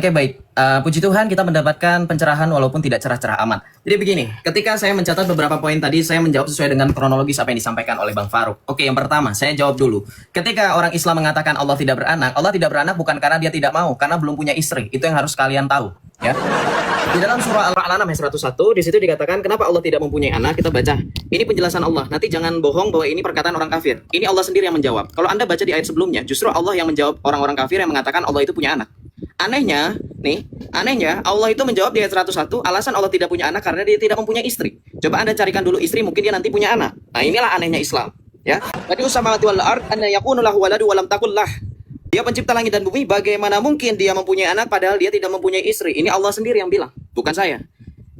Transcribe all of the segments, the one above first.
Oke, baik. Puji Tuhan kita mendapatkan pencerahan walaupun tidak cerah-cerah amat. Jadi begini, ketika saya mencatat beberapa poin tadi, saya menjawab sesuai dengan kronologis apa yang disampaikan oleh Bang Faruk. Oke, yang pertama, saya jawab dulu. Ketika orang Islam mengatakan Allah tidak beranak bukan karena dia tidak mau, karena belum punya istri. Itu yang harus kalian tahu. Ya. Di dalam surah Al-An'am ayat 101, di situ dikatakan kenapa Allah tidak mempunyai anak. Kita baca. Ini penjelasan Allah. Nanti jangan bohong bahwa ini perkataan orang kafir. Ini Allah sendiri yang menjawab. Kalau Anda baca di ayat sebelumnya, justru Allah yang menjawab orang-orang kafir yang mengatakan Allah itu punya anak. Anehnya Allah itu menjawab di ayat 101, alasan Allah tidak punya anak karena dia tidak mempunyai istri. Coba Anda carikan dulu istri, mungkin dia nanti punya anak. Nah, inilah anehnya Islam, ya. Tadi samawati wal ard an yakunu lahu waladu wa lam takul lah. Dia pencipta langit dan bumi, bagaimana mungkin dia mempunyai anak padahal dia tidak mempunyai istri? Ini Allah sendiri yang bilang, bukan saya.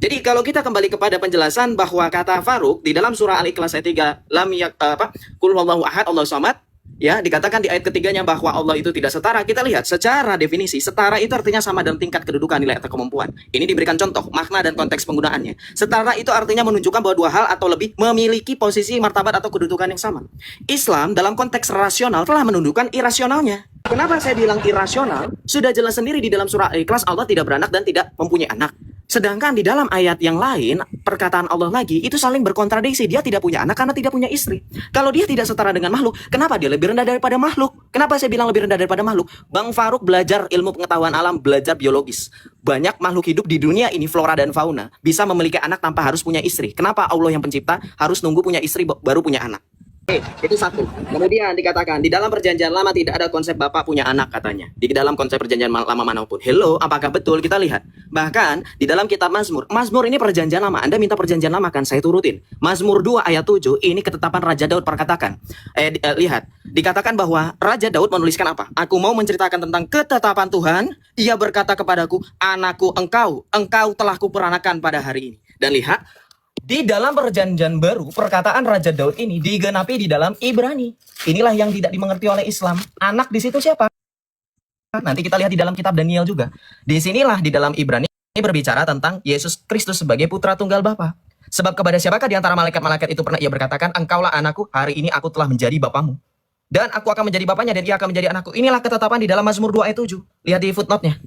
Jadi kalau kita kembali kepada penjelasan bahwa kata Faruk di dalam surah Al-Ikhlas ayat 3, qul huwallahu ahad, Allahu samad, ya, dikatakan di ayat ketiganya bahwa Allah itu tidak setara. Kita lihat secara definisi, setara itu artinya sama dalam tingkat kedudukan, nilai atau kemampuan. Ini diberikan contoh, makna dan konteks penggunaannya. Setara itu artinya menunjukkan bahwa dua hal atau lebih memiliki posisi, martabat atau kedudukan yang sama. Islam dalam konteks rasional telah menundukkan irasionalnya. Kenapa saya bilang irasional? Sudah jelas sendiri di dalam surah Al-Ikhlas Allah tidak beranak dan tidak mempunyai anak. Sedangkan di dalam ayat yang lain, perkataan Allah lagi, itu saling berkontradiksi. Dia tidak punya anak karena tidak punya istri. Kalau dia tidak setara dengan makhluk, kenapa dia lebih rendah daripada makhluk? Kenapa saya bilang lebih rendah daripada makhluk? Bang Faruk belajar ilmu pengetahuan alam, belajar biologis. Banyak makhluk hidup di dunia ini, flora dan fauna, bisa memiliki anak tanpa harus punya istri. Kenapa Allah yang pencipta harus nunggu punya istri baru punya anak? Itu satu. Kemudian dikatakan di dalam perjanjian lama tidak ada konsep bapak punya anak katanya. Di dalam konsep perjanjian lama manapun. Hello, apakah betul? Kita lihat. Bahkan di dalam kitab Mazmur. Mazmur ini perjanjian lama. Anda minta perjanjian lama kan? Saya turutin. Mazmur 2 ayat 7 ini ketetapan Raja Daud perkatakan. Lihat. Dikatakan bahwa Raja Daud menuliskan apa? Aku mau menceritakan tentang ketetapan Tuhan. Ia berkata kepadaku, anakku engkau telah kuperanakan pada hari ini. Dan lihat. Di dalam perjanjian baru, perkataan Raja Daud ini digenapi di dalam Ibrani. Inilah yang tidak dimengerti oleh Islam. Anak di situ siapa? Nanti kita lihat di dalam kitab Daniel juga. Di sinilah di dalam Ibrani berbicara tentang Yesus Kristus sebagai putra tunggal Bapa. Sebab kepada siapakah di antara malaikat-malaikat itu pernah ia berkatakan, engkaulah anakku, hari ini aku telah menjadi bapamu. Dan aku akan menjadi bapaknya dan ia akan menjadi anakku. Inilah ketetapan di dalam Mazmur 2 ayat 7. Lihat di footnote-nya.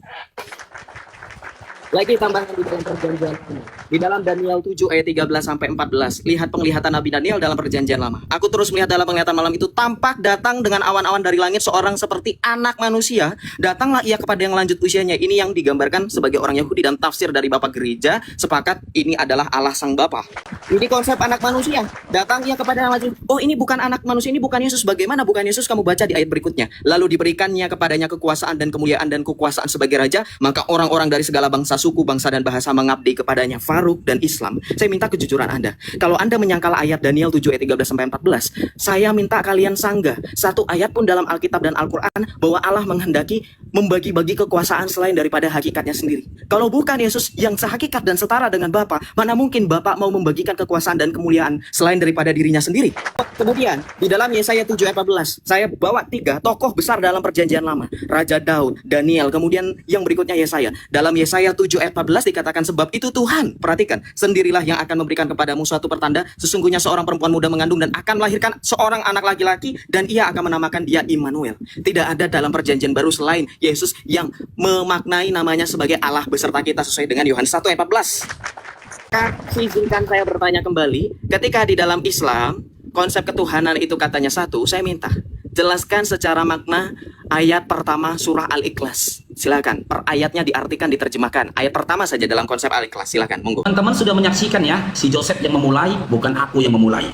Lagi tambahan di dalam perjanjian ini. Di dalam Daniel 7 ayat 13 sampai 14, lihat penglihatan Nabi Daniel dalam perjanjian lama. Aku terus melihat dalam penglihatan malam itu tampak datang dengan awan-awan dari langit seorang seperti anak manusia. Datanglah ia kepada yang lanjut usianya. Ini yang digambarkan sebagai orang Yahudi dan tafsir dari Bapak Gereja sepakat ini adalah Allah Sang Bapa. Ini konsep anak manusia. Datang ia kepada yang lanjut. Oh, ini bukan anak manusia, ini bukan Yesus. Bagaimana bukan Yesus? Kamu baca di ayat berikutnya. Lalu diberikannya kepadanya kekuasaan dan kemuliaan dan kekuasaan sebagai raja, maka orang-orang dari segala bangsa, suku, bangsa dan bahasa mengabdi kepadanya. Faruk dan Islam, saya minta kejujuran Anda. Kalau Anda menyangkal ayat Daniel 7 ayat 13 sampai 14, saya minta kalian sanggah satu ayat pun dalam Alkitab dan Al-Quran bahwa Allah menghendaki membagi-bagi kekuasaan selain daripada hakikatnya sendiri. Kalau bukan Yesus yang sehakikat dan setara dengan Bapa, mana mungkin Bapa mau membagikan kekuasaan dan kemuliaan selain daripada dirinya sendiri? Kemudian di dalam Yesaya 7 ayat 14, saya bawa 3 tokoh besar dalam perjanjian lama. Raja Daud, Daniel, kemudian yang berikutnya Yesaya. Dalam Yesaya 7 ayat 14 dikatakan sebab itu Tuhan, perhatikan, sendirilah yang akan memberikan kepadamu suatu pertanda, sesungguhnya seorang perempuan muda mengandung dan akan melahirkan seorang anak laki-laki dan ia akan menamakan dia Immanuel. Tidak ada dalam perjanjian baru selain Yesus yang memaknai namanya sebagai Allah beserta kita sesuai dengan Yohanes 1 ayat 14. Izinkan saya bertanya kembali, ketika di dalam Islam konsep ketuhanan itu katanya satu, saya minta jelaskan secara makna ayat pertama surah Al-Ikhlas. Silakan, per ayatnya diartikan, diterjemahkan. Ayat pertama saja dalam konsep Al-Ikhlas. Silakan, monggo. Teman-teman sudah menyaksikan ya, si Joseph yang memulai, bukan aku yang memulai.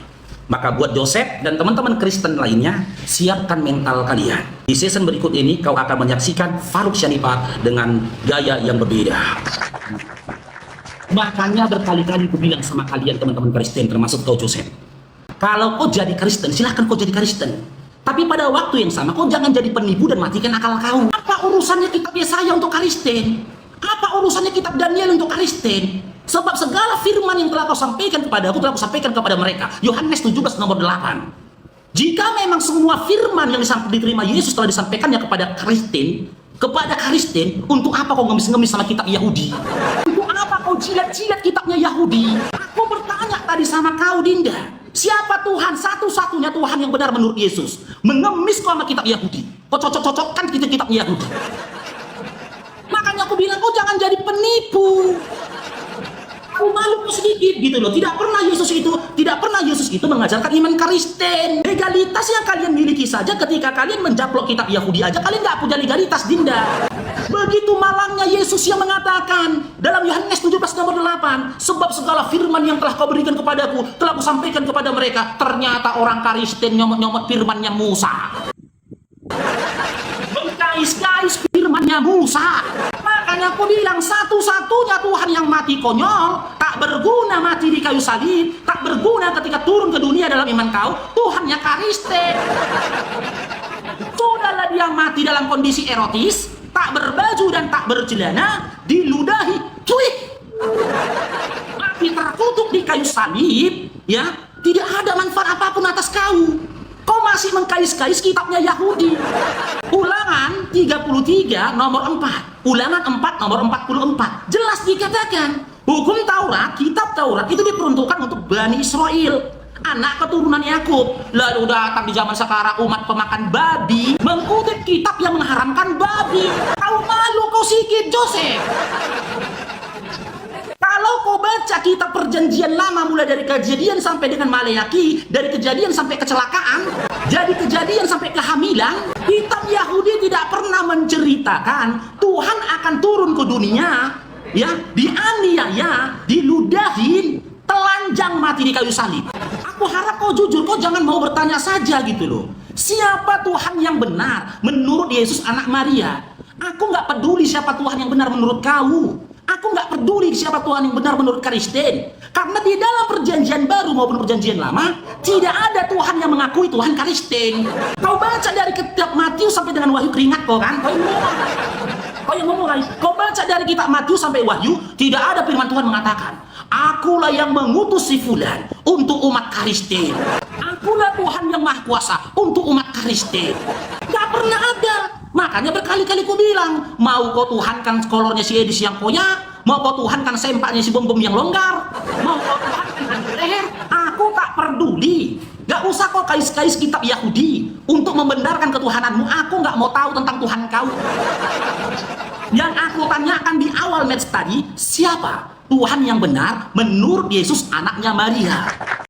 Maka buat Joseph dan teman-teman Kristen lainnya, siapkan mental kalian. Di season berikut ini kau akan menyaksikan Faruk Syanipa dengan gaya yang berbeda. Makanya berkali-kali aku bilang sama kalian teman-teman Kristen, termasuk kau Joseph. Kalau kau jadi Kristen, silahkan kau jadi Kristen. Tapi pada waktu yang sama, kau jangan jadi penipu dan matikan akal kau. Apa urusannya kitab Yesaya untuk Kristen? Apa urusannya kitab Daniel untuk Kristen? Sebab segala firman yang telah kau sampaikan kepada aku, telah kau sampaikan kepada mereka. Yohanes 17 nomor 8. Jika memang semua firman yang diterima Yesus telah disampaikannya kepada Kristen, untuk apa kau ngemis-ngemis sama kitab Yahudi? Untuk apa kau jilat-jilat kitabnya Yahudi? Aku bertanya tadi sama kau, Dinda. Siapa Tuhan? Satu-satunya Tuhan yang benar menurut Yesus. Mengemis kau sama kitab Yahudi. Kau cocok-cocokkan kitab Yahudi. Makanya aku bilang, kau jangan jadi penipu. Aku malu sedikit gitu loh. Tidak pernah Yesus itu mengajarkan iman Kristen. Legalitas yang kalian miliki saja ketika kalian menjaplok kitab Yahudi aja, kalian nggak punya legalitas, Dinda. Begitu malangnya Yesus yang mengatakan dalam Yohanes 17 nomor 8, sebab segala firman yang telah kau berikan kepadaku telah kusampaikan kepada mereka. Ternyata orang Kristen nyomot-nyomot firmannya Musa. Mengkais-kais firmannya Musa. Makanya aku bilang, satu-satunya Tuhan yang mati konyol, tak berguna mati di kayu salib, tak berguna ketika turun ke dunia dalam iman kau, Tuhannya Kristen. Sudahlah dia mati dalam kondisi erotis, tak berbaju dan tak bercelana, diludahi, cuy. Mati terkutuk di kayu salib, ya, tidak ada manfaat apapun atas kau. Kau masih mengkais-kais kitabnya Yahudi. Ulangan 33 nomor 4. Ulangan 4 nomor 44. Jelas dikatakan, hukum Taurat, kitab Taurat itu diperuntukkan untuk Bani Israel, anak keturunan Yakub. Lalu datang di zaman sekarang umat pemakan babi mengutip kitab yang mengharamkan babi. Kau malu kau sikit, Joseph. Kalau kau baca kitab perjanjian lama mulai dari kejadian sampai dengan Maleaki, dari kejadian sampai kecelakaan, jadi kejadian sampai kehamilan, kitab Yahudi tidak pernah menceritakan Tuhan akan turun ke dunia, ya, dianiaya, diludahin, telanjang mati di kayu salib. Aku harap kau jujur, kau jangan mau bertanya saja gitu loh. Siapa Tuhan yang benar menurut Yesus anak Maria? Aku nggak peduli siapa Tuhan yang benar menurut kau. Aku nggak peduli siapa Tuhan yang benar menurut Kristen. Karena di dalam perjanjian baru maupun perjanjian lama, tidak ada Tuhan yang mengakui Tuhan Kristen. Kau baca dari kitab Matius sampai dengan Wahyu, keringat kau kan? Kau yang ngomong. Kau baca dari kitab Matius sampai Wahyu, tidak ada firman Tuhan mengatakan, akulah yang mengutus si fulan untuk umat Kristen. Akulah Tuhan yang maha kuasa untuk umat Kristen. Gak pernah ada. Makanya berkali-kali ku bilang, mau kau tuhankan kolornya si Edis yang koyak, mau kau tuhankan sempaknya si bom-bom yang longgar, mau kau tuhankan hantu leher, aku tak peduli. Gak usah kau kais-kais kitab Yahudi untuk membenarkan ketuhananmu. Aku gak mau tahu tentang Tuhan kau. Yang aku tanyakan di awal match tadi, siapa Tuhan yang benar menurut Yesus anaknya Maria?